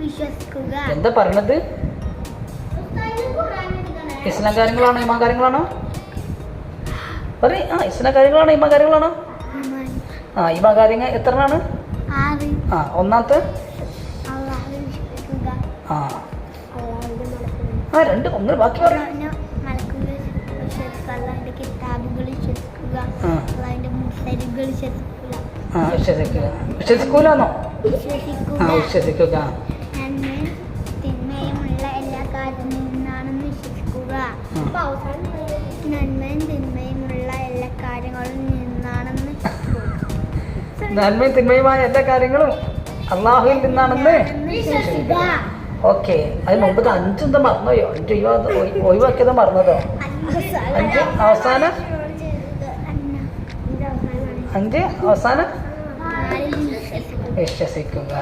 വിശ്വസിക്കുക. എന്താ പറഞ്ഞത്? ഇസ്ലാം കാര്യങ്ങളാണോ ഈമാൻ കാര്യങ്ങളാണോ? പറയ്. ഇസ്ലാം കാര്യങ്ങളാണോ ഈമാൻ കാര്യങ്ങളാണോ? ഈമാൻ കാര്യങ്ങൾ എത്രയാണ്? ഒന്നാമത്തെ രണ്ട് ഒന്ന് ബാക്കി പറയാം. വിശ്വസിക്കൂലാന്നോ? വിശ്വസിക്കുക. തിന്മയുമുള്ള എല്ലാ കാര്യത്തിൽ നിന്നാണെന്ന് വിശ്വസിക്കുക. നന്മയും തിന്മയുമുള്ള എല്ലാ കാര്യങ്ങളും നിന്നാണെന്ന് നന്മയും തിന്മയുമായ എല്ലാ കാര്യങ്ങളും അള്ളാഹുവിൽ നിന്നാണെന്ന് വിശ്വസിക്കുക. ഓക്കെ. അതിന് മുമ്പ് 5 എന്താ മറന്നോയോ? 5 ഒഴിവാക്കിയത് മറന്നതോ? 5 അവസാനം 5 അവസാനം വിശ്വസിക്കുക.